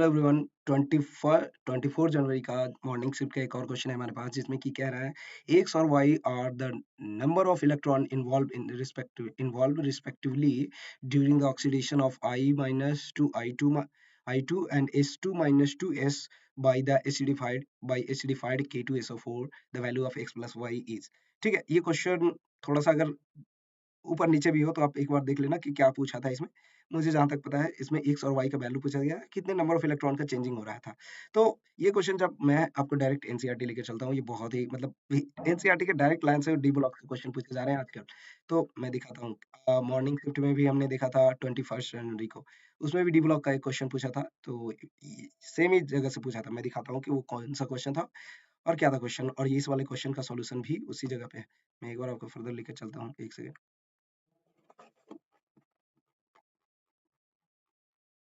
Hello everyone 24 जनवरी का morning shift का एक और क्वेश्चन है हमारे पास जिसमें कि कह रहा है एक्स और Y are the number of electron involve respectively during the oxidation of I minus to I2 and S2 minus 2S by the acidified K2SO4 the value of x plus y is। ठीक है, ये question थोड़ा सा अगर ऊपर नीचे भी हो तो आप एक बार देख लेना कि क्या पूछा था इसमें। मुझे जहाँ तक पता है इसमें एक्स और वाई का वैल्यू पूछा गया है, कितने नंबर ऑफ इलेक्ट्रॉन का चेंजिंग हो रहा था। तो ये क्वेश्चन जब मैं आपको डायरेक्ट एनसीईआरटी लेके चलता हूँ, ये बहुत ही मतलब एनसीईआरटी के डायरेक्ट लाइन से डी ब्लॉक के क्वेश्चन पूछे जा रहे हैं आजकल। तो मैं दिखाता हूँ, मॉर्निंग शिफ्ट में भी हमने देखा था 21 जनवरी को, उसमें भी डी ब्लॉक का एक क्वेश्चन पूछा था। तो सेम ही जगह से पूछा था, मैं दिखाता हूँ कि वो कौन सा क्वेश्चन था और क्या था क्वेश्चन, और ये इस वाले क्वेश्चन का सॉल्यूशन भी उसी जगह पे है। मैं एक बार आपको फर्दर लेके चलता हूँ, एक सेकेंड।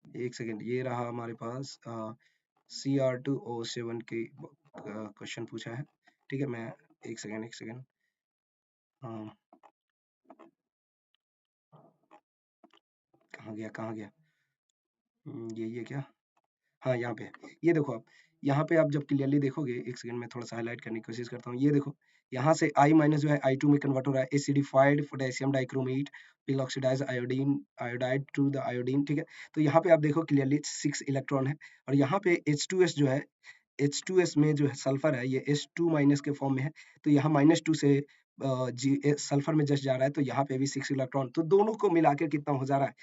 एक सेकेंड, ये रहा हमारे पास CR2O7 के क्वेश्चन पूछा है। ठीक है, मैं एक सेकेंड हाँ, कहाँ गया ये क्या, हाँ यहाँ पे है। ये देखो आप, यहाँ पे आप जब क्लियरली देखोगे, एक सेकंड में थोड़ा सा हाईलाइट करने की कोशिश करता हूँ। ये देखो, यहाँ से I माइनस जो है I2 में कन्वर्ट हो रहा है, acidified potassium dichromate will oxidize iodide to the iodine. ठीक है, तो यहाँ पे आप देखो क्लियरली 6 इलेक्ट्रॉन है, और यहाँ पे H2S जो है, H2S में जो है सल्फर है, ये H2 माइनस के फॉर्म में है। तो यहाँ -2 से सल्फर में जस्ट जा रहा है, तो यहाँ पे भी 6 इलेक्ट्रॉन, तो दोनों को मिला के कितना हो जा रहा है।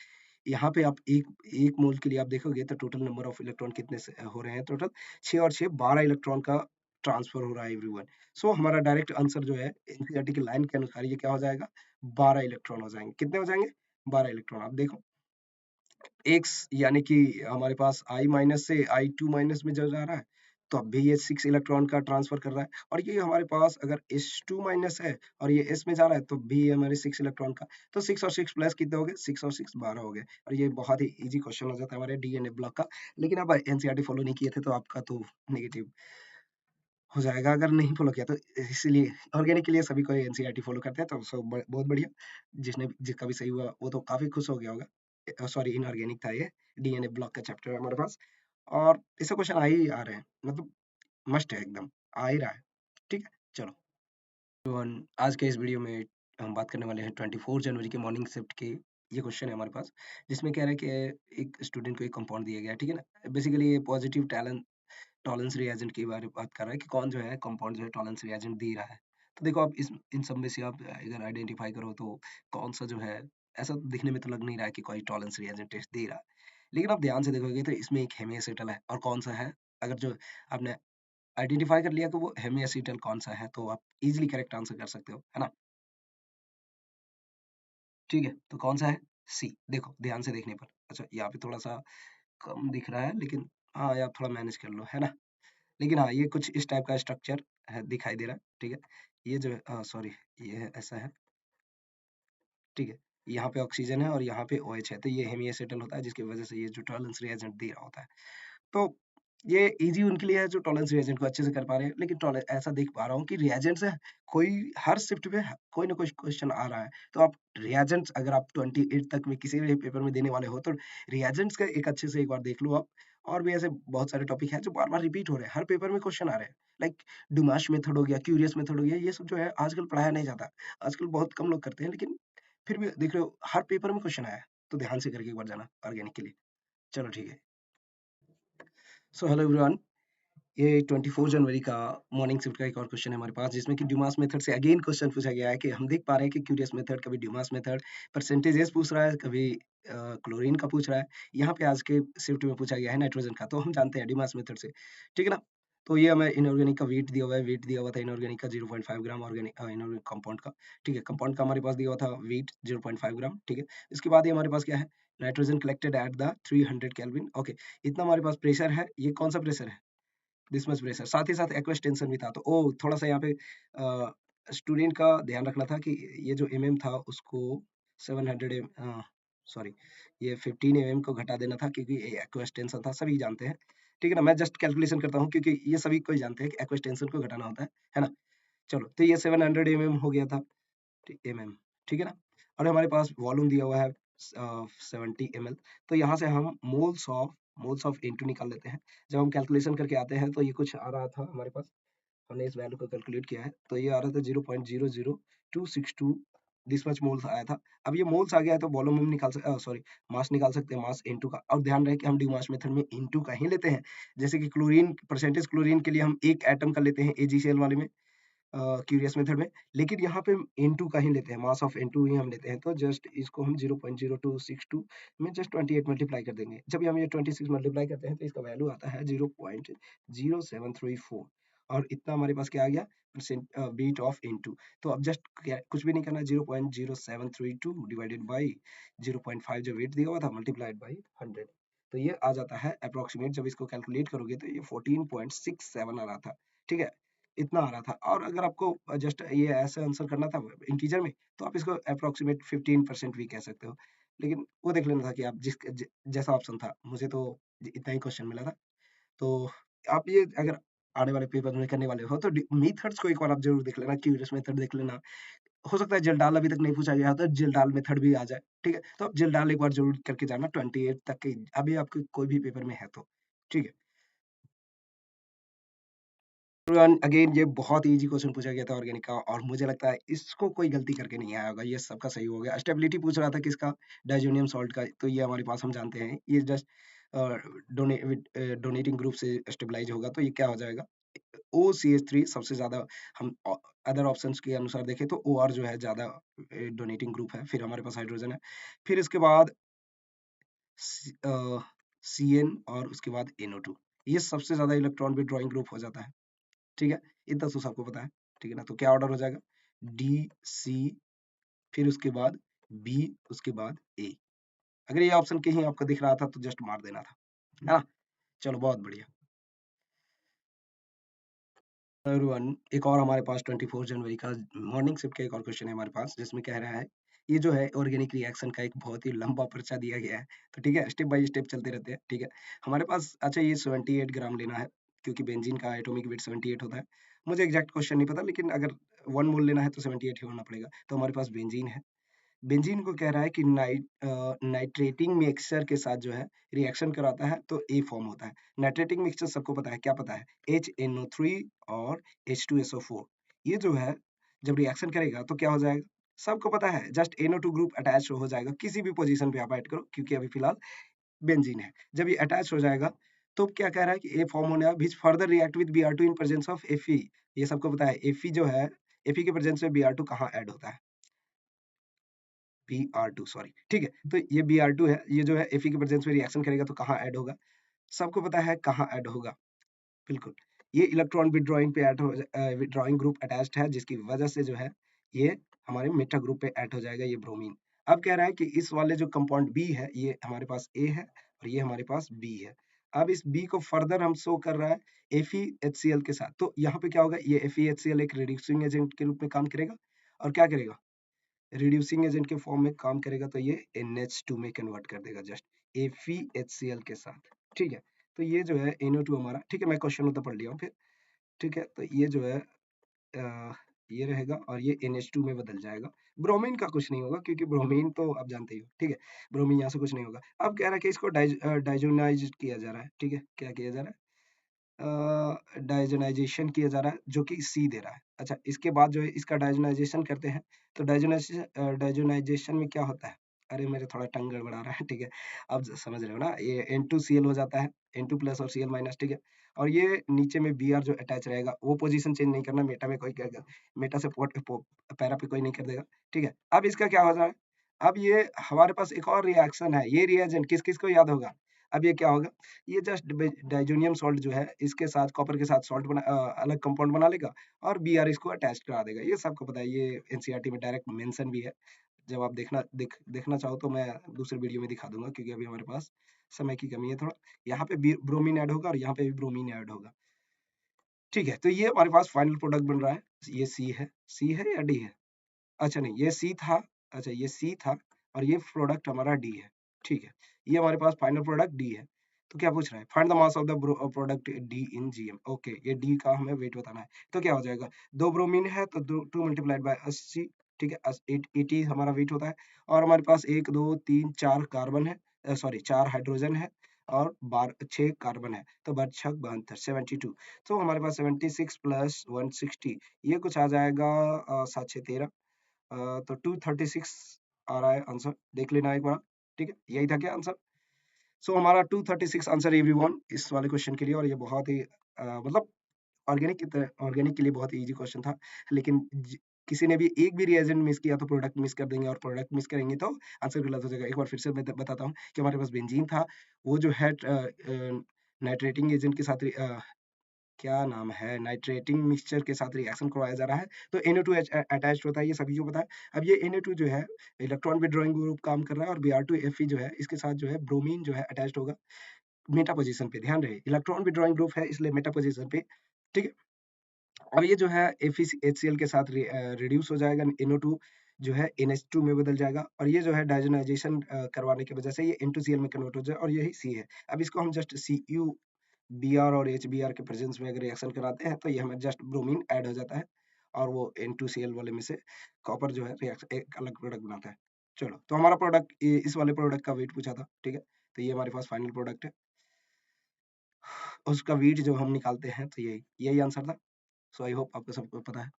यहाँ पे आप एक मोल के लिए आप देखोगे तो टोटल नंबर ऑफ इलेक्ट्रॉन कितने से हो रहे हैं, टोटल 6 और 6 12 इलेक्ट्रॉन का ट्रांसफर हो रहा है एवरीवन। सो हमारा डायरेक्ट आंसर जो है एनसीईआरटी की लाइन के अनुसार ये क्या हो जाएगा, 12 इलेक्ट्रॉन हो जाएंगे। कितने हो जाएंगे, 12 इलेक्ट्रॉन। आप देखो एक्स यानी कि हमारे पास I माइनस से I2 माइनस में जा रहा है, तो अब भी ये 6 इलेक्ट्रॉन का ट्रांसफर कर रहा है, और ये हमारे पास अगर H2 माइनस है और ये S में जा रहा है, तो भी ये हमारे 6 इलेक्ट्रॉन का, तो 6 और 6 प्लस कितने हो गए, 6 और 6 12 हो गए। और ये बहुत ही इजी क्वेश्चन हो जाता है हमारे डीएनए ब्लॉक का। लेकिन आप एनसीईआरटी फॉलो नहीं किए थे तो आपका तो नेगेटिव हो जाएगा, अगर नहीं फॉलो किया तो। इसीलिए ऑर्गेनिक के लिए सभी कोई एनसीईआरटी फॉलो करते हैं, तो बहुत बढ़िया। जिसका भी सही हुआ वो तो काफी खुश हो गया होगा। सॉरी, इनऑर्गेनिक था ये, डीएनए ब्लॉक का चैप्टर है हमारे पास, और इससे क्वेश्चन आ ही आ रहे हैं, मतलब मस्ट है एकदम, आ ही रहा है। ठीक है, चलो आज के इस वीडियो में हम बात करने वाले हैं 24 जनवरी के मॉर्निंग शिफ्ट के। ये क्वेश्चन है हमारे पास जिसमें कह रहा है कि एक स्टूडेंट को एक कंपाउंड दिया गया है, ठीक है ना। बेसिकली ये पॉजिटिव टैलेंट टॉलरेंस रिएजेंट के बारे में बात कर रहा है कि कौन जो है कंपाउंड जो है टॉलरेंस रिएजेंट दे रहा है। तो देखो आप इस इन सब में से आप अगर आइडेंटिफाई करो तो कौन सा जो है, ऐसा दिखने में तो लग नहीं रहा है कि कोई टॉलरेंस रिएजेंट टेस्ट दे रहा है, लेकिन आप ध्यान से देखोगे तो इसमें एक हेमिएसिटल है, और कौन सा है, अगर जो आपने आइडेंटिफाई कर लिया कि वो हेमिएसिटल कौन सा है, तो आप इजीली करेक्ट आंसर कर सकते हो, है ना। ठीक है, तो कौन सा है, सी। देखो ध्यान से देखने पर, अच्छा यहाँ पे थोड़ा सा कम दिख रहा है, लेकिन हाँ यार थोड़ा मैनेज कर लो, है ना। लेकिन हाँ, ये कुछ इस टाइप का स्ट्रक्चर है, दिखाई दे रहा है। ठीक है, ये जो है सॉरी, ये है ऐसा है। ठीक है, यहाँ पे ऑक्सीजन है और यहाँ पे OH है, तो ये हेमिएसिटल होता है, जिसकी वजह से ये जो टॉलरेंस रिएजेंट दे रहा होता है। तो ये इजी उनके लिए है जो टॉलरेंस रिएजेंट को अच्छे से कर पा रहे हैं, लेकिन ऐसा देख पा रहा हूँ कि रिएजेंट्स है, कोई हर शिफ्ट पे कोई ना कोई क्वेश्चन आ रहा है। तो आप रिएजेंट्स अगर आप 28 तक में किसी भी पेपर में देने वाले हो, तो रिएजेंट्स का एक अच्छे से एक बार देख लो आप। और भी ऐसे बहुत सारे टॉपिक हैं जो बार बार रिपीट हो रहे हैं, हर पेपर में क्वेश्चन आ रहे हैं। लाइक डुमाश मेथड हो गया, क्यूरियस मेथड हो गया, ये सब जो है आजकल पढ़ाया नहीं जाता। आजकल बहुत कम लोग करते हैं, लेकिन फिर भी देख रहे हो हर पेपर में क्वेश्चन आया है। तो ध्यान से करके एक बार जाना ऑर्गेनिक के लिए। चलो ठीक है, सो हेलो एवरीवन, ये 24 जनवरी का मॉर्निंग शिफ्ट का एक और क्वेश्चन है हमारे पास, जिसमें कि ड्यूमास मेथड से अगेन क्वेश्चन पूछा गया है। कि हम देख पा रहे हैं कि क्यूरियस मेथड, कभी ड्यूमास मेथड परसेंटेजेस पूछ रहा है, कभी क्लोरीन का पूछ रहा है। यहाँ पे आज के शिफ्ट में पूछा गया है नाइट्रोजन का, तो हम जानते हैं ड्यूमास मेथड से, ठीक है ना। तो ये हमें इनऑर्गेनिक का वेट दिया हुआ है, वेट दिया हुआ था इनऑर्गेनिक का 0.5 ग्राम, ऑर्गेनिक इनऑर्गेनिक कंपाउंड का। ठीक है, कंपाउंड का हमारे पास दिया हुआ था वेट 0.5 ग्राम। ठीक है, इसके बाद ये हमारे पास क्या है, nitrogen collected at the 300 kelvin. Okay, इतना हमारे पास प्रेशर है। ये कौन सा प्रेशर है, दिस मच प्रेशर। साथ ही साथ एक्वस टेंशन भी था। तो थोड़ा सा यहाँ पे स्टूडेंट का ध्यान रखना था कि ये जो था उसको 700 सॉरी, ये 15 को घटा देना था, क्योंकि एक्वस टेंशन था, सभी जानते हैं। ठीक है ना, मैं जस्ट कैलकुलेशन करता हूँ क्योंकि ये सभी कोई जानते हैं कि एक्वस टेंशन को घटाना होता है ना। चलो, तो ये 700 हो गया था, ठीक है ना। और हमारे पास वॉल्यूम दिया हुआ है 70 ml। तो यहाँ से हम moles of moles of N2 निकाल लेते हैं। जब हम कैलकुलेशन करके आते हैं तो ये कुछ आ रहा था हमारे पास, हमने इस वैल्यू को कैलकुलेट किया है तो ये आ रहा था 0.00262 दिस मच मोल्स आया था। अब ये मोल्स आ गया है तो वॉल्यूम हम निकाल सकते, सॉरी, मास निकाल सकते हैं, मास N2 का। और ध्यान रहे कि हम ड्यूमास मेथड में N2 का ही लेते हैं। जैसे कि क्लोरीन, परसेंटेज क्लोरीन के लिए हम एक एटम का लेते हैं AgCl वाले में, क्यूरियस मेथड में, लेकिन यहाँ पे N2 का ही लेते हैं, मास ऑफ N2 ही हम लेते हैं। तो जस्ट इसको हम 0.0262 में जस्ट 28 मल्टीप्लाई कर देंगे। जब हम ये 26 मल्टीप्लाई करते हैं तो इसका वैल्यू आता है 0.0734 और इतना हमारे पास क्या आ गया, परसेंट बीट ऑफ N2। तो अब जस्ट कुछ भी नहीं करना, 0.0732 डिवाइडेड बाई 0.5 जो वेट दिया हुआ था मल्टीप्लाइड बाई 100, तो ये आ जाता है अप्रोक्सीमेट। जब इसको कैलकुलेट करोगे तो ये 14.67 आ रहा था। ठीक है, इतना आ रहा था। और अगर आपको जस्ट ये ऐसे आंसर करना था इंटीजर में तो आप इसको अप्रोक्सीमेट 15% भी कह सकते हो, लेकिन वो देख लेना था कि आप जैसा ऑप्शन था। मुझे तो इतना ही क्वेश्चन मिला था। तो आप ये अगर आने वाले पेपर में करने वाले हो तो मेथड्स को एक बार आप जरूर देख लेना, क्यूरियस मेथड देख लेना। हो सकता है जलडाल अभी तक नहीं पूछा गया तो जलडाल मेथड भी आ जाए। ठीक है, तो आप जलडाल एक बार जरूर करके जाना 28 तक के, अभी आपके कोई भी पेपर में है तो। ठीक है, अगेन ये बहुत इजी क्वेश्चन पूछा गया था ऑर्गेनिक का, और मुझे लगता है इसको कोई गलती करके नहीं आया होगा, ये सबका सही हो गया। स्टेबिलिटी पूछ रहा था किसका, डाइजोनियम सॉल्ट का, तो ये हमारे पास हम जानते हैं ये जस्ट डोनेटिंग ग्रुप से स्टेबलाइज होगा, तो ये क्या हो जाएगा, OCH3 सबसे ज्यादा। हम अदर ऑप्शंस के अनुसार देखें तो OR जो है ज्यादा डोनेटिंग ग्रुप है, फिर हमारे पास हाइड्रोजन है, फिर इसके बाद CN और उसके बाद NO2, ये सबसे ज्यादा इलेक्ट्रॉन विड्रॉइंग ग्रुप हो जाता है। ठीक है, इतना तो सबको पता है। ठीक है ना, तो क्या ऑर्डर हो जाएगा, D C, फिर उसके बाद B, उसके बाद A। अगर ये ऑप्शन कहीं आपको दिख रहा था तो जस्ट मार देना था, है ना। चलो बहुत बढ़िया। एवरीवन, एक और हमारे पास 24 जनवरी का मॉर्निंग शिफ्ट का एक और क्वेश्चन है हमारे पास, जिसमें कह रहा है, ये जो है ऑर्गेनिक रिएक्शन का एक बहुत ही लंबा पर्चा दिया गया है। तो ठीक है, स्टेप बाय स्टेप चलते रहते हैं। ठीक है, हमारे पास, अच्छा, ये 78 ग्राम लेना है, क्योंकि बेंजीन का एटॉमिक वेट 78 होता है। मुझे एग्जैक्ट क्वेश्चन नहीं पता, लेकिन अगर 1 मोल लेना है तो 78 ही होना पड़ेगा। तो हमारे पास बेंजीन है। बेंजीन को कह रहा है कि नाइट्रेटिंग मिक्सचर के साथ जो है रिएक्शन कराता है तो ए फॉर्म होता है। नाइट्रेटिंग मिक्सचर सबको पता है, क्या पता है, HNO3 और H2SO4। ये जो है जब रिएक्शन करेगा तो क्या हो जाएगा, सबको पता है, जस्ट NO2 ग्रुप अटैच हो जाएगा, किसी भी पोजीशन पे आप ऐड करो, क्योंकि अभी फिलहाल बेंजीन है। जब ये अटैच हो जाएगा तो क्या कह रहा है कि ए फॉर्म होने which further react with Br2 in presence of Fe। ये सबको पता है, Fe जो है, Fe के प्रेजेंस में Br2 कहाँ ऐड होता है, Br2, सॉरी। ठीक है, तो ये Br2 है, ये जो है Fe के प्रेजेंस में रिएक्शन करेगा तो कहाँ ऐड होगा, सबको पता है कहाँ ऐड होगा, बिल्कुल। ये इलेक्ट्रॉन विड्रॉइंग पे ऐड हो, विड्रॉइंग ग्रुप अटैच्ड है, जिसकी वजह से जो है ये हमारे मेटा ग्रुप पे ऐड हो जाएगा, ये ब्रोमीन। अब कह रहा है कि इस वाले जो कंपाउंड बी है, ये हमारे पास ए है और ये हमारे पास बी है। अब इस बी को फर्दर हम शो कर रहा है FeHCl के साथ, तो यहाँ पे क्या होगा, ये FeHCl एक रिड्यूसिंग एजेंट के रूप में काम करेगा, और क्या करेगा, रिड्यूसिंग एजेंट के फॉर्म में काम करेगा, तो ये NH2 में कन्वर्ट कर देगा, जस्ट FeHCl के साथ। ठीक है, तो ये जो है NO2 हमारा, ठीक है, मैं क्वेश्चन उत्तर पढ़ लिया हूँ फिर। ठीक है, तो ये जो है ये रहेगा और ये NH2 में बदल जाएगा। ब्रोमीन का कुछ नहीं होगा, क्योंकि ब्रोमीन तो आप जानते ही हो। ठीक है, ब्रोमीन यहाँ से कुछ नहीं होगा। अब कह रहा है कि इसको डाइजोनाइज किया जा रहा है। ठीक है, क्या किया जा रहा है, डाइजोनाइजेशन किया जा रहा है, जो कि सी दे रहा है। अच्छा, इसके बाद जो है इसका डाइजोनाइजेशन करते हैं, तो डाइजोनाइजेशन में क्या होता है, अरे मेरे थोड़ा टंग गड़बड़ा रहा है। ठीक है, अब समझ रहे हो ना, ये N2Cl हो जाता है, N2 प्लस और Cl माइनस। ठीक है, और ये नीचे में Br जो अटैच रहेगा, वो पोजीशन चेंज नहीं करना, मेटा में कोई मेटा से पैरा पे कोई नहीं कर देगा। ठीक है, अब इसका क्या हो रहा है, अब ये हमारे पास एक और रिएक्शन है, ये रिएजेंट किस किस को याद होगा, अब ये क्या होगा, ये जस्ट डाइजोनियम सॉल्ट जो है इसके साथ कॉपर के साथ सॉल्ट अलग कंपाउंड बना लेगा और Br इसको अटैच करा देगा। ये सबको पता है, ये NCERT में डायरेक्ट मेंशन भी है। जब आप देखना चाहो तो मैं दूसरे वीडियो में दिखा दूंगा, क्योंकि अभी हमारे पास समय की कमी है थोड़ा। यहाँ पे ब्रोमीन ऐड होगा और यहाँ पे भी ब्रोमीन ऐड होगा। ठीक है, तो ये हमारे पास फाइनल प्रोडक्ट बन रहा है, ये सी है या डी है, अच्छा नहीं, ये सी था, अच्छा ये सी था और ये प्रोडक्ट हमारा डी है। ठीक है, ये हमारे पास फाइनल प्रोडक्ट डी है। तो क्या पूछ रहा है, find the mass of the product D in GM. Okay, ये डी का हमें वेट बताना है, तो क्या हो जाएगा, दो ब्रोमीन है तो 2 मल्टीप्लाइड बाय 80। ठीक है, 80 हमारा वेट होता है, और हमारे पास 1 2 3 4 कार्बन है, सॉरी 4 हाइड्रोजन है, और 6 कार्बन है, तो 62 72 72। तो हमारे पास 76 प्लस 160 ये कुछ आ जाएगा 7 6 13, तो 236 आ रहा है आंसर, देख लेना एक बार। ठीक है, यही था क्या आंसर? सो हमारा 236 आंसर एवरीवन इस वाले क्वेश्चन के लिए। और ये बहुत ही मतलब ऑर्गेनिक की तरह, ऑर्गेनिक के लिए बहुत इजी क्वेश्चन था। लेकिन किसी ने भी एक भी रिएजेंट मिस किया तो प्रोडक्ट मिस कर देंगे, और प्रोडक्ट मिस करेंगे तो आंसर गलत हो जाएगा। एक बार फिर से मैं बताता हूँ कि हमारे पास बेंजीन था, वो जो है नाइट्रेटिंग एजेंट के साथ क्या नाम है, नाइट्रेटिंग मिक्सचर के साथ रिएक्शन करवाया जा रहा है, तो NO2 अटैच्ड होता है, ये सभी को पता है। अब ये NO2 जो है इलेक्ट्रॉन विड्रॉइंग ग्रुप काम कर रहा है, और Br2Fe जो है इसके साथ जो है ब्रोमीन जो है अटैच्ड होगा मेटा पोजीशन पे। ध्यान रहे इलेक्ट्रॉन विड्रॉइंग ग्रुप है, इसलिए मेटा पोजीशन पे। ठीक है, अब ये जो है HCl के साथ रिड्यूस हो जाएगा, NO2 जो है NH2 में बदल जाएगा, और ये जो है डायजोनाइजेशन करवाने की वजह से ये N2Cl में कन्वर्ट हो जाए, और यही C है। अब इसको हम जस्ट CuBr और HBr के प्रेजेंस में अगर रिएक्शन कराते हैं तो ये हमें जस्ट ब्रोमीन ऐड हो जाता है, और वो N2Cl वाले में से कॉपर जो है रिएक्शन एक अलग प्रोडक्ट बनाता है। चलो, तो हमारा प्रोडक्ट इस वाले प्रोडक्ट का वेट पूछा था। ठीक है, तो ये हमारे पास फाइनल प्रोडक्ट है, उसका वेट जो हम निकालते हैं, तो यही आंसर था। सो आई होप आपको सबको पता है।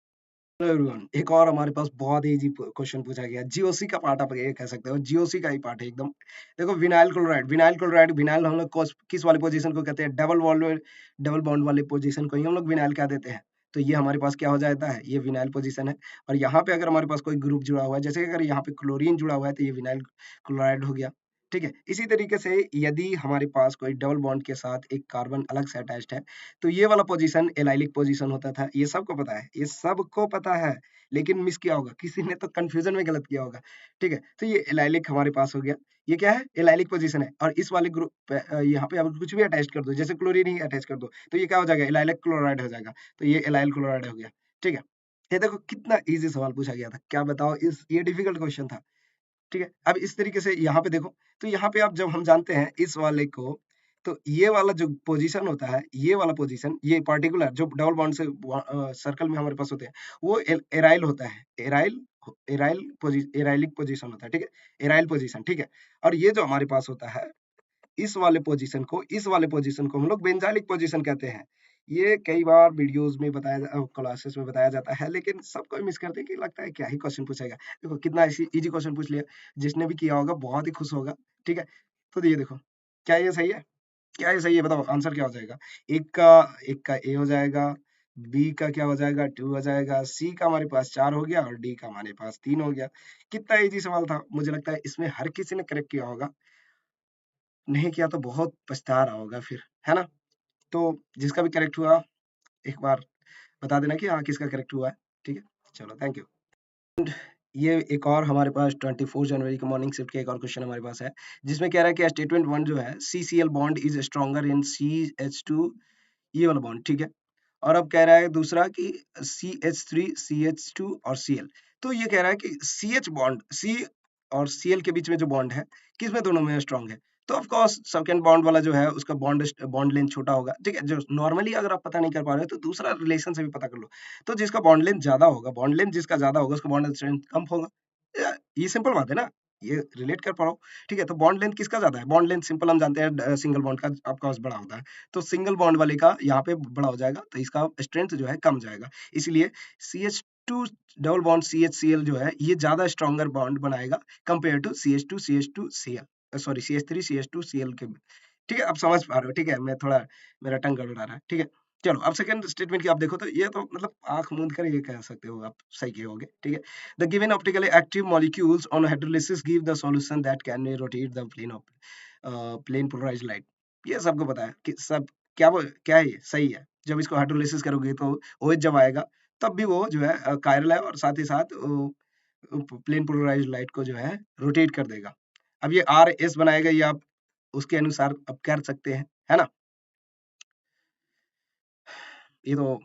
हेलो एवरीवन, एक और हमारे पास बहुत ही इजी क्वेश्चन पूछा गया। जीओसी का पार्ट आप ये कह सकते हो, जीओसी का ही पार्ट है एकदम। देखो विनाइल क्लोराइड, विनाइल हम लोग किस वाले पोजीशन को कहते हैं? डबल बॉन्ड वाले पोजीशन को ही हम लोग विनाइल कह देते हैं। तो ये हमारे पास क्या हो जाता है? ये विनाइल पोजीशन है। और यहाँ पे अगर हमारे पास कोई ग्रुप जुड़ा हुआ है, जैसे अगर यहाँ पे क्लोरीन जुड़ा हुआ है, तो ये विनाइल क्लोराइड हो गया। ठीक है, इसी तरीके से यदि हमारे पास कोई डबल बॉन्ड के साथ एक कार्बन अलग से अटैच्ड है, तो ये वाला पोजीशन एलाइलिक पोजीशन होता था। ये सबको पता है, ये सबको पता है, लेकिन मिस किया होगा किसी ने, तो कंफ्यूजन में गलत किया होगा। ठीक है, तो ये एलाइलिक हमारे पास हो गया। ये क्या है? एलाइलिक पोजीशन है। और इस वाले ग्रुप पे यहाँ पे आप कुछ भी अटैच कर दो, जैसे क्लोरीन ही अटैच कर दो, तो ये क्या हो जाएगा? एलाइलिक क्लोराइड हो जाएगा। तो ये एलाइल क्लोराइड हो गया। ठीक है, ये देखो कितना इजी सवाल पूछा गया था, क्या बताओ, इस ये डिफिकल्ट क्वेश्चन था। ठीक है, अब इस तरीके से यहाँ पे देखो, तो यहाँ पे आप जब हम जानते हैं इस वाले को, तो ये वाला जो पोजीशन होता है, ये वाला पोजीशन, ये पार्टिकुलर जो डबल बॉन्ड से सर्कल में हमारे पास होते हैं, वो एराइल होता है। एराइलिक पोजीशन होता है। ठीक है, एराइल पोजीशन। ठीक है, और ये जो हमारे पास होता है, इस वाले पोजीशन को हम लोग बेंजाइलिक पोजीशन कहते हैं। ये कई बार वीडियोस में क्लासेस में बताया जाता है, लेकिन सब कोई मिस करते हैं कि लगता है क्या ही क्वेश्चन पूछेगा। देखो कितना इजी क्वेश्चन पूछ लिया, जिसने भी किया होगा बहुत ही खुश होगा। ठीक है, तो ये देखो, क्या ये सही है? क्या ये सही है? बताओ आंसर क्या हो जाएगा? एक का ए हो जाएगा, बी का क्या हो जाएगा? 2 हो जाएगा, सी का हमारे पास 4 हो गया, और डी का हमारे पास 3 हो गया। कितना इजी सवाल था, मुझे लगता है इसमें हर किसी ने करेक्ट किया होगा। नहीं किया तो बहुत पछता रहा होगा फिर, है ना? तो जिसका भी करेक्ट हुआ, एक बार बता देना कि हाँ किसका करेक्ट हुआ है। ठीक है, चलो थैंक यू। ये एक और हमारे पास 24 जनवरी के मॉर्निंग शिफ्ट का एक और क्वेश्चन हमारे पास है, जिसमें कह रहा है कि स्टेटमेंट 1 जो है, CCl bond is stronger in CH2, ये वाला बॉन्ड। ठीक है, और अब कह रहा है दूसरा कि CH3, CH2 और Cl। तो ये कह रहा है कि CH बॉन्ड, C और Cl के बीच में जो बॉन्ड है, किसमें दोनों में स्ट्रॉन्ग है? तो ऑफ कोर्स सेकंड बॉन्ड वाला जो है, उसका बॉन्ड लेंथ छोटा होगा। ठीक है, जो नॉर्मली अगर आप पता नहीं कर पा रहे हो, तो दूसरा रिलेशन से भी पता कर लो। तो जिसका बॉन्ड लेंथ ज्यादा होगा, बॉन्ड लेंथ जिसका ज्यादा होगा, उसका बॉन्ड स्ट्रेंथ कम होगा। ये सिंपल बात है ना, ये रिलेट कर पाओ। ठीक है, तो बॉन्ड लेंथ किसका ज्यादा है? बॉन्ड लेंथ सिंपल हम जानते हैं, सिंगल बॉन्ड का आपका बड़ा होता है। तो सिंगल बॉन्ड वाले का यहाँ पे बड़ा हो जाएगा, तो इसका स्ट्रेंथ जो है कम जाएगा। इसलिए CH2 डबल बॉन्ड CHCl जो है, ये ज्यादा स्ट्रॉन्गर बॉन्ड बनाएगा compare to CH2 CH2Cl, sorry CH3 CH2Cl के। ठीक है, अब समझ पा रहे हो? ठीक है, मैं थोड़ा, मेरा टंग गड़बड़ा रहा है। ठीक है, चलो अब सेकंड स्टेटमेंट की आप देखो, तो ये तो मतलब आंख मूंद कर ये कह सकते हो, आप सही कहोगे। ठीक है, the given optically active molecules on hydrolysis give the solution that can rotate the plane polarized light. ये सबको पता है कि सब क्या है, ये सही है। जब इसको हाइड्रोलिसिस करोगे तो OH जब आएगा, तब भी वो जो है कायरल है, और साथ ही साथ प्लेन पोलराइज्ड लाइट को जो है रोटेट कर देगा। अब ये RS बनाएगा, ये आप उसके अनुसार अब कर सकते हैं, है ना? ये तो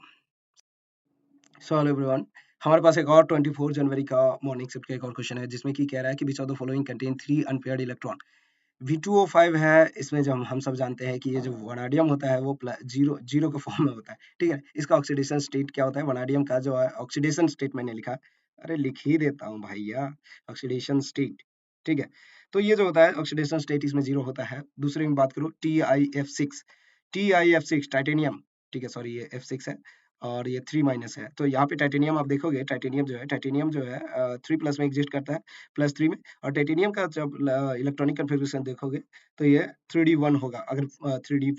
सो हेलो एवरीवन, हमारे पास एक और 24 जनवरी का मॉर्निंग शिफ्ट का एक और क्वेश्चन है, जिसमें कि कह रहा है कि which of the following contain 3 unpaired electron. V2O5 है, इसमें जब हम सब जानते हैं कि ये जो वनाडियम होता है, वो जीरो जीरो के फॉर्म में होता है। ठीक है, इसका ऑक्सीडेशन स्टेट क्या होता है? वनाडियम का जो है ऑक्सीडेशन स्टेट मैंने लिखा, अरे लिख ही देता हूँ भैया, ऑक्सीडेशन स्टेट। ठीक है, तो ये जो होता है ऑक्सीडेशन स्टेट इसमें 0 होता है। दूसरे में बात करूँ TiF6 टाइटेनियम, ठीक है, सॉरी ये F6 है और ये 3 माइनस है। तो यहाँ पे टाइटेनियम आप देखोगे, टाइटेनियम जो है 3 प्लस में एग्जिस्ट करता है, प्लस 3 में। और टाइटेनियम का जब इलेक्ट्रॉनिक कन्फिग्रेशन देखोगे तो ये 3d1 होगा, अगर 3d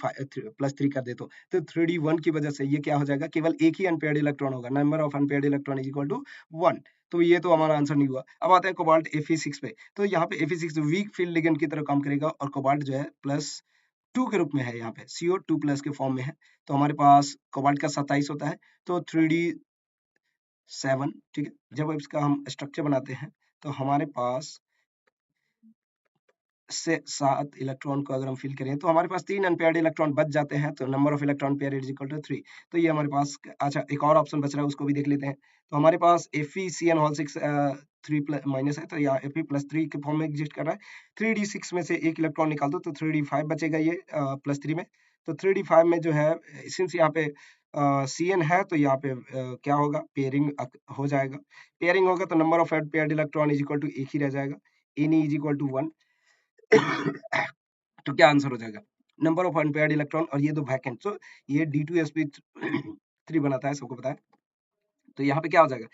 प्लस 3 कर दे तो 3d1 की वजह से ये क्या हो जाएगा, केवल एक ही अनपेयर्ड इलेक्ट्रॉन होगा, number of unpaired electron is equal to 1। तो ये तो हमारा आंसर नहीं हुआ। अब आते हैं कोबाल्ट Fe6 पे। तो यहाँ पे Fe6 वीक फील्ड लिगेंड की तरह काम करेगा और कोबाल्ट जो है प्लस 2 के रूप में है, यहाँ पे CO2 प्लस के फॉर्म में है। तो हमारे पास कोबाल्ट का 27 होता है, तो 3d7, ठीक है। जब इसका हम स्ट्रक्चर बनाते हैं तो हमारे पास से 7 इलेक्ट्रॉन को अगर हम फिल करें तो हमारे पास 3 अनपेयर्ड इलेक्ट्रॉन बच जाते हैं, तो number of electron pair is equal to 3। तो ये हमारे पास, अच्छा एक और ऑप्शन बच रहा है, उसको भी देख लेते हैं। तो हमारे पास FeCN6 3 माइनस है, तो यहाँ Fe+3 के फॉर्म में एग्जिस्ट कर रहा है। 3d6 में से एक इलेक्ट्रॉन निकाल दो तो 3d5 बचेगा, ये +3 में। तो 3d5 में जो है, सिंस यहाँ पे CN है तो यहाँ पे क्या होगा, पेयरिंग हो जाएगा। पेयरिंग होगा तो number of paired electron is equal to एक ही रह जाएगा, Ne इज इक्वल टू 1। तो क्या आंसर हो जाएगा, नंबर ऑफ अनपेयर्ड इलेक्ट्रॉन, और ये दो वैकेंट, तो ये D2sp3 बनाता है, सबको पता है। तो यहाँ पे क्या हो जाएगा,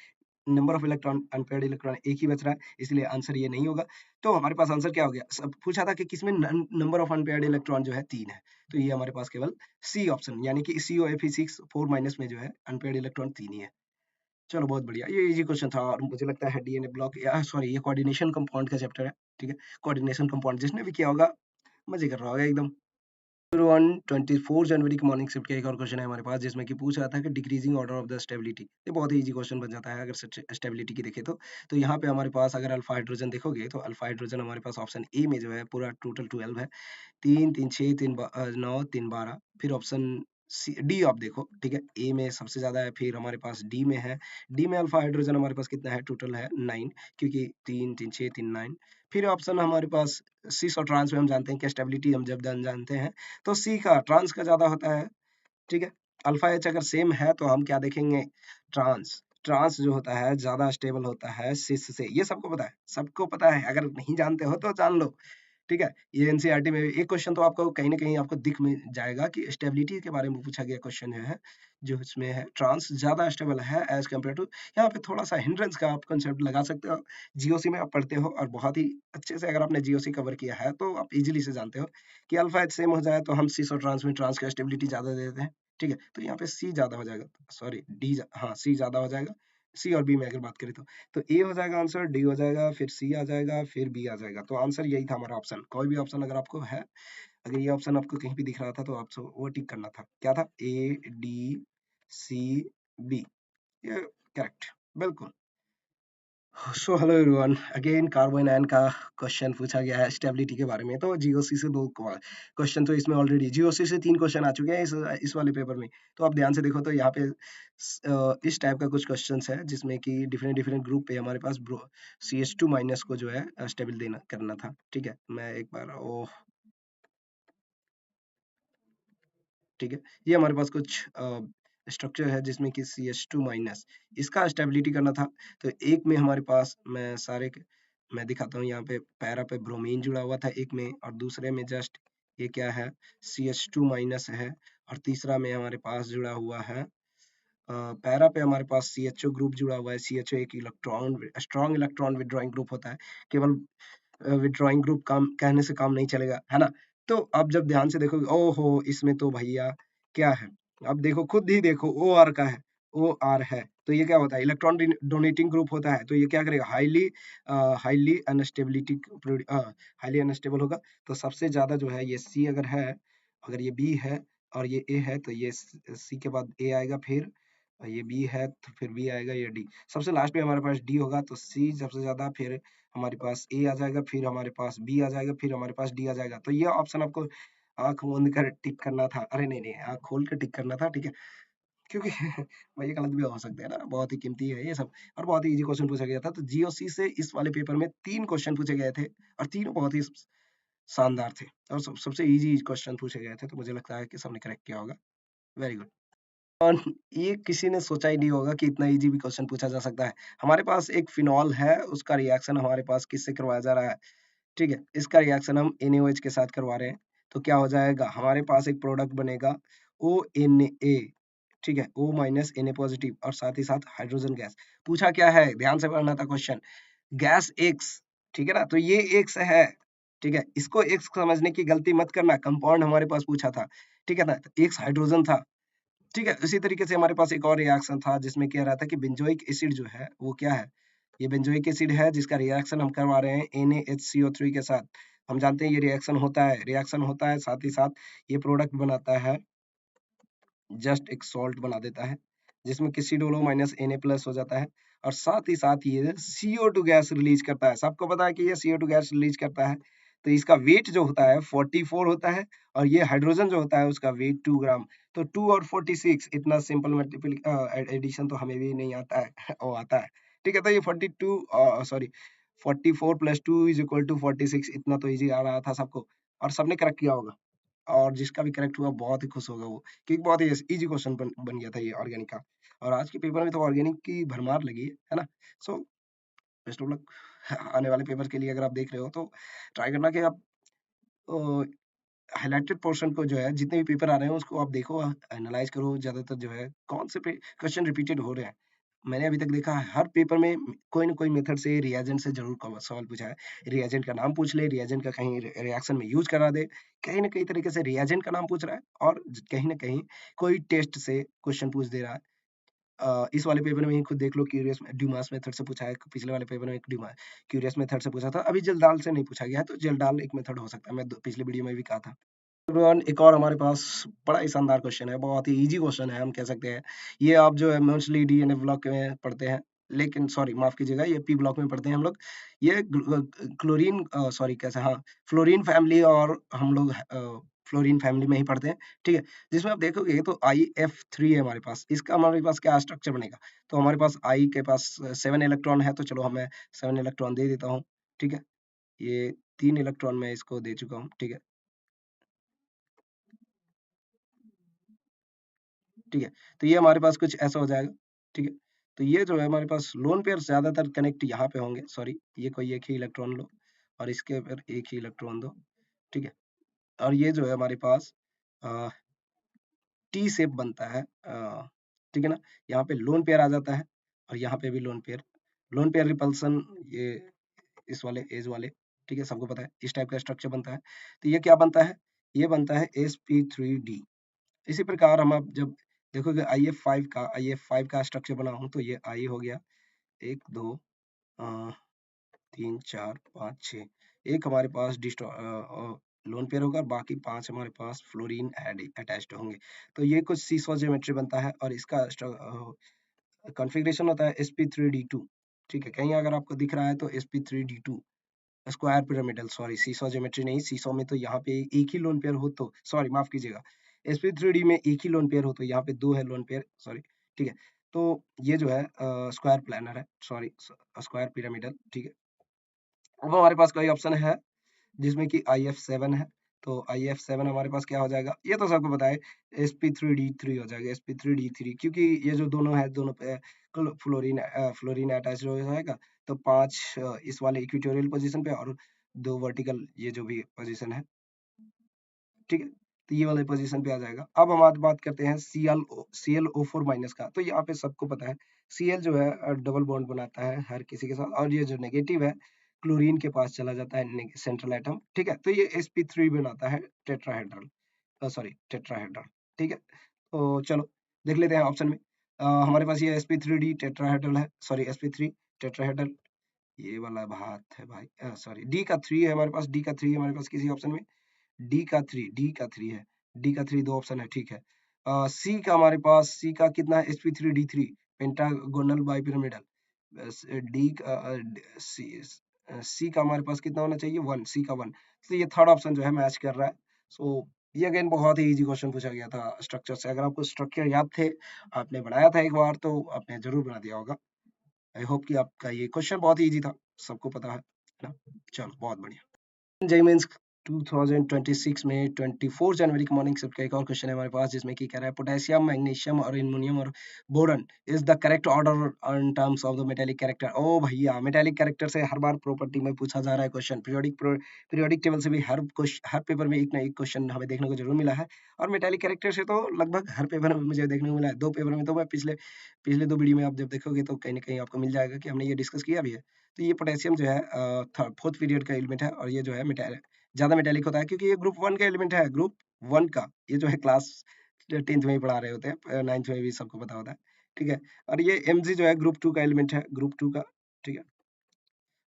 number of electron, unpaired electron एक ही बच रहा है, इसलिए आंसर ये नहीं होगा। तो हमारे पास आंसर क्या हो गया, सब पूछा था कि किसमें नंबर ऑफ अनपेयर्ड इलेक्ट्रॉन जो है 3 है, तो ये हमारे पास केवल सी ऑप्शन, यानी कि COFe6 4 माइनस में जो है अनपेयर्ड इलेक्ट्रॉन 3 ही है। चलो बहुत बढ़िया, ये इजी क्वेश्चन था, और मुझे लगता है DNA ब्लॉक, या सॉरी ये कोऑर्डिनेशन कंपाउंड का चैप्टर है, ठीक है। कोऑर्डिनेशन कंपाउंड जिसने भी किया होगा मजे कर रहा होगा एकदम। 24 जनवरी की मॉर्निंग शिफ्ट का एक और क्वेश्चन है हमारे पास, जिसमें कि पूछ रहा था कि decreasing order of the stability. ये बहुत ही इजी क्वेश्चन बन जाता है अगर स्टेबिलिटी की देखें तो यहाँ पे हमारे पास अगर अल्फा हाइड्रोजन देखोगे तो अल्फा हाइड्रोजन हमारे पास ऑप्शन ए में जो है पूरा टोटल 12 है, 3 3 6 3 9 3 12। फिर ऑप्शन डी आप देखो, ठीक है, ए में सबसे ज्यादा है, फिर हमारे पास डी में है। डी में अल्फा हाइड्रोजन हमारे पास कितना है, टोटल है 9, क्योंकि 3 3 6 3 9। फिर ऑप्शन हमारे पास सिस और ट्रांस में हम जानते हैं कि स्टेबिलिटी हम जब जानते हैं तो सी का, ट्रांस का ज्यादा होता है, ठीक है। अल्फा एच अगर सेम है तो हम क्या देखेंगे, ट्रांस, ट्रांस जो होता है ज्यादा स्टेबल होता है सिस से, ये सबको पता है, सबको पता है, अगर नहीं जानते हो तो जान लो, ठीक है। ये एनसीईआरटी में एक क्वेश्चन तो आपको कहीं ना कहीं आपको दिख में जाएगा कि स्टेबिलिटी के बारे में पूछा गया क्वेश्चन जो है, जो इसमें है ट्रांस ज्यादा स्टेबल है एज कम्पेयर टू। यहाँ पे थोड़ा सा हिंड्रेंस का आप कंसेप्ट लगा सकते हो, जीओसी में आप पढ़ते हो, और बहुत ही अच्छे से अगर आपने जीओसी कवर किया है तो आप इजीली से जानते हो कि अल्फा एच सेम हो जाए तो हम सिस और ट्रांस में ट्रांस का स्टेबिलिटी ज्यादा दे देते हैं, ठीक है। तो यहाँ पे सी ज्यादा हो जाएगा, सॉरी डी, हाँ सी ज्यादा हो जाएगा, सी और बी में अगर बात करें तो ए हो जाएगा आंसर, डी हो जाएगा, फिर सी आ जाएगा, फिर बी आ जाएगा। तो आंसर यही था हमारा ऑप्शन। कोई भी ऑप्शन अगर आपको है, अगर ये ऑप्शन आपको कहीं भी दिख रहा था तो आपको वो टिक करना था, क्या था, ए डी सी बी, ये करेक्ट, बिल्कुल। So hello everyone, again carbon ion का क्वेश्चन पूछा गया है स्टेबिलिटी के बारे में। तो जीओसी से दो क्वेश्चन, तो इसमें ऑलरेडी जीओसी से 3 क्वेश्चन आ चुके हैं इस वाले पेपर में। तो आप ध्यान से देखो तो यहाँ पे इस टाइप का कुछ क्वेश्चंस है, जिसमें कि डिफरेंट डिफरेंट ग्रुप पे हमारे पास CH2 माइनस को जो है स्टेबल देना करना था, ठीक है। मैं एक बार ठीक है, ये हमारे पास कुछ स्ट्रक्चर है जिसमें कि CH2 माइनस, इसका स्टेबिलिटी करना था। तो एक में हमारे पास, मैं दिखाता हूँ यहाँ पे, पैरा पे ब्रोमीन जुड़ा हुआ था एक में, और दूसरे में जस्ट ये क्या है, CH2 माइनस है, और तीसरा में हमारे पास जुड़ा हुआ है पैरा पे हमारे पास CHO ग्रुप जुड़ा हुआ है। CHO एक electron, strong electron withdrawing group होता है, केवल विदड्रॉइंग ग्रुप काम कहने से काम नहीं चलेगा, है ना। तो अब जब ध्यान से देखोगे, ओहो इसमें तो भैया क्या है, अब देखो खुद ही देखो, ओ आर का है, ओ आर है, तो ये क्या होता है, इलेक्ट्रॉन डोनेटिंग ग्रुप होता है। तो ये क्या करेगा, हाईली अनस्टेबिलिटी, हाईली अनस्टेबल होगा। तो सबसे ज्यादा जो है ये सी अगर है, अगर ये बी है और ये ए है, तो ये सी के बाद ए आएगा, फिर ये बी है तो फिर बी आएगा, ये डी, सबसे लास्ट में हमारे पास डी होगा। तो सी सबसे ज्यादा, फिर हमारे पास ए आ जाएगा, फिर हमारे पास बी आ जाएगा, फिर हमारे पास डी आ जाएगा। तो ये ऑप्शन आपको आंख मूंद कर टिक करना था, अरे नहीं नहीं, आंख खोल कर टिक करना था, ठीक है, क्योंकि भाई ये गलत भी हो सकते हैं ना, बहुत ही कीमती है ये सब, और बहुत ही इजी क्वेश्चन पूछा गया था। तो जीओसी से इस वाले पेपर में 3 क्वेश्चन पूछे गए थे, और तीनों बहुत ही शानदार थे, और सबसे इजी क्वेश्चन पूछे गए थे। तो मुझे लगता है कि सबने करेक्ट किया होगा, वेरी गुड। और ये किसी ने सोचा ही नहीं होगा कि इतना इजी भी क्वेश्चन पूछा जा सकता है। हमारे पास एक फिनॉल है, उसका रिएक्शन हमारे पास किससे करवाया जा रहा है, ठीक है, इसका रिएक्शन हम NaOH के साथ करवा रहे हैं, तो क्या हो जाएगा, हमारे पास एक प्रोडक्ट बनेगा ONA, ठीक है, O माइनस Na पॉजिटिव और साथ ही साथ हाइड्रोजन गैस। पूछा क्या है, ध्यान से पढ़ना था क्वेश्चन, गैस X, ठीक है ना, तो ये X है, ठीक है, इसको X समझने की गलती मत करना, कंपाउंड हमारे पास पूछा था, ठीक है ना, तो X हाइड्रोजन था, ठीक है। इसी तरीके से हमारे पास एक और रिएक्शन था जिसमें कह रहा था कि बेंजोइक एसिड जो है वो क्या है, ये बेंजोइक एसिड है जिसका रिएक्शन हम करवा रहे हैं NaHCO3 के साथ। हम जानते हैं ये रिएक्शन होता है, साथ ही साथ ये प्रोडक्ट बनाता है, जस्ट एक सॉल्ट बना देता है जिसमें कि C माइनस Na प्लस हो जाता है और साथ ही साथ ये CO2 गैस रिलीज करता है। सबको पता है कि ये CO2 गैस रिलीज करता है, तो इसका वेट जो होता है 44 होता है और ये हाइड्रोजन जो होता है उसका वेट 2 ग्राम। तो 2 और 46 इतना सिंपल मल्टीपल एडिशन तो हमें भी नहीं आता है वो आता है, ठीक है। तो ये 44 प्लस 2 इज इक्वल टू 46, इतना तो इजी आ रहा था सबको और सबने करेक्ट किया होगा और जिसका भी करेक्ट हुआ बहुत ही खुश होगा वो, क्योंकि बहुत ही इजी क्वेश्चन बन गया था ये ऑर्गेनिक का। और आज के पेपर में तो ऑर्गेनिक की भरमार लगी है ना। सो बेस्ट ऑफ लक आने वाले पेपर के लिए। अगर आप देख रहे हो तो ट्राई करना कि आप हाइलाइटेड पोर्शन को जो है, जितने भी पेपर आ रहे हैं उसको आप देखो, एनालाइज करो, ज्यादातर जो है कौन से क्वेश्चन रिपीटेड हो रहे हैं। मैंने अभी तक देखा है हर पेपर में कोई ना कोई मेथड से रिएजेंट से जरूर सवाल पूछा है। रिएजेंट का नाम पूछ ले, रिएजेंट का कहीं रिएक्शन में यूज करा दे, कहीं ना कहीं तरीके से रिएजेंट का नाम पूछ रहा है और कहीं ना कहीं कोई टेस्ट से क्वेश्चन पूछ दे रहा है। इस वाले पेपर में ही खुद देख लो, क्यूरियस ड्यूमास मेथड से पूछा है, पिछले वाले पेपर में एक क्यूरियस मेथड से पूछा था, अभी जलदाल से नहीं पूछा गया है, तो जलदाल एक मेथड हो सकता है, मैं पिछले वीडियो में भी कहा था। एवरीवन, एक और हमारे पास बड़ा ही शानदार क्वेश्चन है, बहुत ही इजी क्वेश्चन है हम कह सकते हैं। ये आप जो है मोस्टली डीएनए ब्लॉक में पढ़ते हैं, लेकिन सॉरी माफ कीजिएगा, ये पी ब्लॉक में पढ़ते हैं हम लोग। ये क्लोरीन सॉरी कैसे, हाँ, फ्लोरीन फैमिली, और हम लोग फ्लोरीन फैमिली में ही पढ़ते हैं, ठीक है। जिसमें आप देखोगे तो IF3 है हमारे पास, इसका हमारे पास क्या स्ट्रक्चर बनेगा, तो हमारे पास आई के पास 7 इलेक्ट्रॉन है, तो चलो हमें 7 इलेक्ट्रॉन दे देता हूँ, ठीक है। ये 3 इलेक्ट्रॉन मैं इसको दे चुका हूँ, ठीक है, ठीक है। तो ये हमारे पास कुछ ऐसा हो जाएगा, ठीक है। तो ये जो है हमारे पास लोन पेयर ज्यादातर कनेक्ट यहाँ पे होंगे, सॉरी, ये कोई एक ही इलेक्ट्रॉन लो और इसके ऊपर एक ही इलेक्ट्रॉन दो, ठीक है। और ये जो है हमारे पास टी शेप बनता है, ठीक है ना। यहाँ पे लोन पेयर आ जाता है और यहाँ पे भी लोन पेयर रिपल्सन, ये इस वाले एज वाले, ठीक है, सबको पता है इस टाइप का स्ट्रक्चर बनता है। तो ये क्या बनता है, ये बनता है sp3d। इसी प्रकार हम अब जब देखोगे आई एफ फाइव का स्ट्रक्चर बना हूं, तो ये आई हो गया, एक दो तीन चार पाँच छः, एक हमारे पास लोन पेयर होगा, बाकी 5 हमारे पास फ्लोरीन अटैच्ड होंगे। तो ये कुछ सीसो ज्योमेट्री बनता है और इसका कॉन्फ़िगरेशन होता है sp3d2, ठीक है। कहीं अगर आपको दिख रहा है तो sp3d2 स्क्वायर पिरामिडल, सॉरी, सीसो ज्योमेट्री नहीं, सीसो में तो यहाँ पे एक ही लोन पेयर हो, तो सॉरी माफ कीजिएगा, sp3d में एक ही लोन पेयर हो, तो यहाँ पे 2 है लोन पेयर, सॉरी, ठीक है। तो ये जो है स्क्वायर प्लानर है, सॉरी, स्क्वायर पिरामिडल, ठीक है। अब हमारे पास कोई ऑप्शन है जिसमें कि IF7 है, तो IF7 हमारे पास क्या हो जाएगा, ये तो सबको पता है, sp3d3 हो जाएगा, sp3d3, क्योंकि ये जो दोनों है, दोनों पे फ्लोरीन अटैच हो जाएगा, तो 5 इस वाले इक्वेटोरियल पोजीशन पे और 2 वर्टिकल ये जो भी पोजीशन है, ठीक है। तो ये वाले पोजीशन पे आ जाएगा। अब हम आज बात करते हैं ClO4 माइनस का। तो यहाँ पे सबको पता है Cl जो है डबल बॉन्ड बनाता है हर किसी के साथ, और ये जो नेगेटिव है क्लोरीन के पास चला जाता है सेंट्रल एटम, ठीक है। तो ये sp3 बनाता है टेट्राहेड्रल, सॉरी टेट्राहेड्रल, ठीक है। तो चलो देख लेते हैं ऑप्शन में। हमारे पास ये sp3d टेट्राहेड्रल है, सॉरी sp3 टेट्राहेड्रल, ये वाला बात है भाई, सॉरी डी का 3 है हमारे पास, डी का 3 है हमारे पास किसी ऑप्शन में, डी का 3 है, डी का 3 दो ऑप्शन है, ठीक है। सी का हमारे पास, सी का कितना है, sp3d3 पेंटागोनल बाइपिरामिडल, डी का सी सी का हमारे पास कितना होना चाहिए, 1, सी का 1। तो ये थर्ड ऑप्शन जो है मैच कर रहा है। सो ये अगेन बहुत ही इजी क्वेश्चन पूछा गया था स्ट्रक्चर से। अगर आपको स्ट्रक्चर याद थे, आपने बनाया था एक बार, तो आपने जरूर बना दिया होगा। आई होप कि आपका ये क्वेश्चन बहुत ही इजी था, सबको पता है ना। चलो बहुत बढ़िया। जय मीन्स 2026 में 24 जनवरी की मॉर्निंग शिफ्ट का एक और क्वेश्चन है हमारे पास, जिसमें कि कह रहा है पोटेशियम, मैग्नीशियम और एल्युमिनियम और boron is the correct order in terms of the metallic character. ओ भैया, मेटेलिक कैरेक्टर से हर बार प्रॉपर्टी में पूछा जा रहा है क्वेश्चन। पीरियोडिक टेबल से भी हर पेपर में एक ना एक क्वेश्चन हमें देखने को जरूर मिला है, और मेटेलिक कैरेक्टर से तो लगभग हर पेपर में मुझे देखने को मिला है। 2 पेपर में तो मैं पिछले पिछले 2 वीडियो में आप जब देखोगे तो कहीं न कहीं आपको मिल जाएगा कि हमने ये डिस्कस किया भी है। तो ये पोटेशियम जो है फोर्थ पीरियड का एलिमेंट है, और ये जो है ज़्यादा मेटेलिक होता है क्योंकि ये ग्रुप 1 का एलिमेंट है। ग्रुप 1 का ये जो है क्लास 10th में ही पढ़ा रहे होते हैं, 9th में भी सबको पता होता है, ठीक है। और ये Mg जो है ग्रुप 2 का एलिमेंट है, ग्रुप 2 का, ठीक है।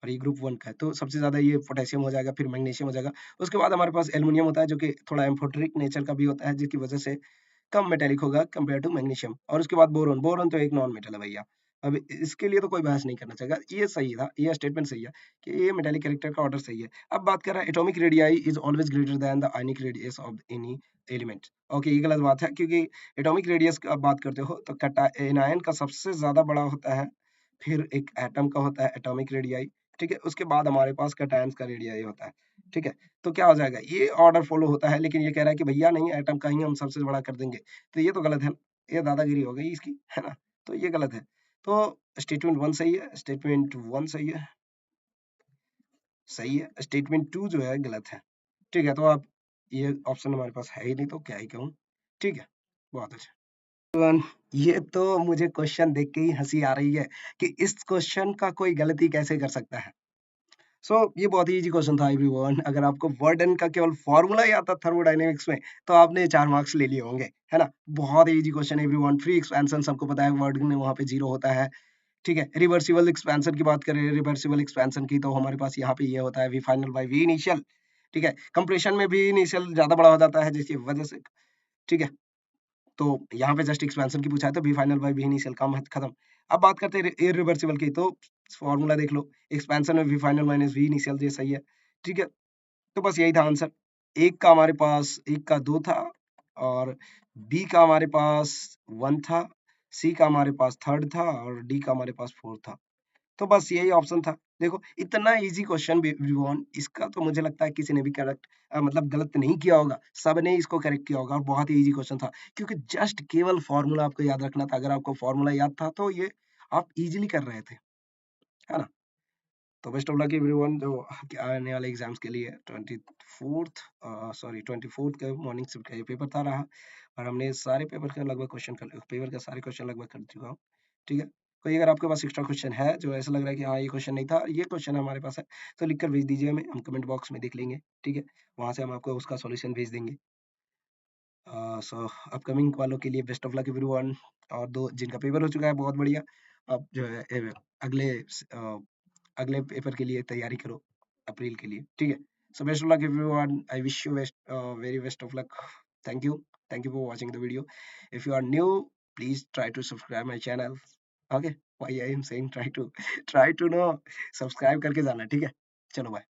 और ये ग्रुप 1 का है, तो सबसे ज़्यादा ये पोटेशियम हो जाएगा, फिर मैग्नीशियम हो जाएगा। उसके बाद हमारे पास एल्युमिनियम होता है, जो कि थोड़ा एम्फोटेरिक नेचर का भी होता है, जिसकी वजह से कम मेटेलिक होगा कंपेयर टू मैग्नीशियम। और उसके बाद बोरोन, बोरोन तो एक नॉन मेटल है भैया। अब इसके लिए तो कोई बहस नहीं करना चाहेगा, ये सही था, ये स्टेटमेंट सही है कि ये मेटेलिक कैरेक्टर का ऑर्डर सही है। अब बात कर रहा है atomic radii is always greater than the ionic radius of any element. Okay, ये गलत बात है, क्योंकि एटॉमिक रेडियस की आप बात करते हो तो एनायन का सबसे ज्यादा बड़ा होता है, फिर एक एटम का होता है एटॉमिक रेडियाई, ठीक है। उसके बाद हमारे पास कैटायंस का रेडियाई होता है, ठीक है। तो क्या हो जाएगा, ये ऑर्डर फॉलो होता है, लेकिन ये कह रहा है कि भैया नहीं, एटम का ही हम सबसे बड़ा कर देंगे, तो ये तो गलत है, ये दादागिरी हो गई इसकी, है ना। तो ये गलत है। तो स्टेटमेंट 1 सही है, स्टेटमेंट 1 सही है, सही है। स्टेटमेंट 2 जो है गलत है, ठीक है। तो आप, ये ऑप्शन हमारे पास है ही नहीं, तो क्या ही कहूँ, ठीक है। बहुत अच्छा। ये तो मुझे क्वेश्चन देख के ही हंसी आ रही है कि इस क्वेश्चन का कोई गलती कैसे कर सकता है। ये बहुत ही इजी क्वेश्चन था एवरीवन। अगर आपको वर्डन का केवल फॉर्मूला ही आता थर्मोडायनेमिक्स में, तो आपने 4 मार्क्स ले लिए होंगे, है ना। बहुत ही easy question everyone. Free expansion सबको पता है, वर्डन में वहां पे 0 होता है, ठीक है। रिवर्सिबल एक्सपेंशन की बात करें, रिवर्सिबल एक्सपेंशन की, तो हमारे पास यहाँ पे ये होता है V final by V initial, ठीक है। कंप्रेशन में भी इनिशियल ज्यादा बड़ा हो जाता है, जिसकी वजह से, ठीक है। तो यहाँ पे जस्ट एक्सपेंशन की पूछा है, तो B final by B initial, काम खत्म। अब बात करते हैं इरिवर्सिबल की, तो फॉर्मूला देख लो, एक्सपेंशन में V final minus V initial, ये सही है, ठीक है। तो बस यही था आंसर। एक का हमारे पास, एक का 2 था, और बी का हमारे पास 1 था, सी का हमारे पास 3rd था, और डी का हमारे पास 4th था। तो बस यही ऑप्शन था। देखो इतना इजी क्वेश्चन विवॉन, इसका तो मुझे लगता है किसी ने भी करेक्ट मतलब गलत नहीं किया होगा, सबने इसको करेक्ट किया होगा, और बहुत ही इजी क्वेश्चन था, क्योंकि जस्ट केवल फॉर्मूला आपको याद रखना था। अगर आपको फॉर्मूला याद था तो ये आप इजीली कर रहे थे, है ना। तो बेस्ट ऑफ लक एवरीवन, जो आने वाले एग्जाम्स के लिए 24th का मॉर्निंग शिफ्ट का ये पेपर था रहा, और हमने सारे पेपर का लगभग पेपर का सारे क्वेश्चन लगभग कर चुका हूँ, ठीक है। कोई अगर आपके पास एक्स्ट्रा क्वेश्चन है जो ऐसा लग रहा है कि हाँ ये क्वेश्चन नहीं था, ये क्वेश्चन हमारे पास है, तो लिख कर भेज दीजिए हमें, हम कमेंट बॉक्स में देख लेंगे, ठीक है। वहां से हम आपको उसका सॉल्यूशन भेज देंगे। सो अपकमिंग वालों के लिए बेस्ट ऑफ लक एवरीवन, और दो जिनका पेपर हो चुका है बहुत बढ़िया। अब जो है अगले अगले पेपर के लिए तैयारी करो, अप्रैल के लिए, ठीक है। So best of luck everyone, I wish you very best of luck. Thank you, thank you for watching the video. If you are new, please try to subscribe my channel, okay. Why I am saying try to, try to no, subscribe करके जाना, ठीक है। चलो bye.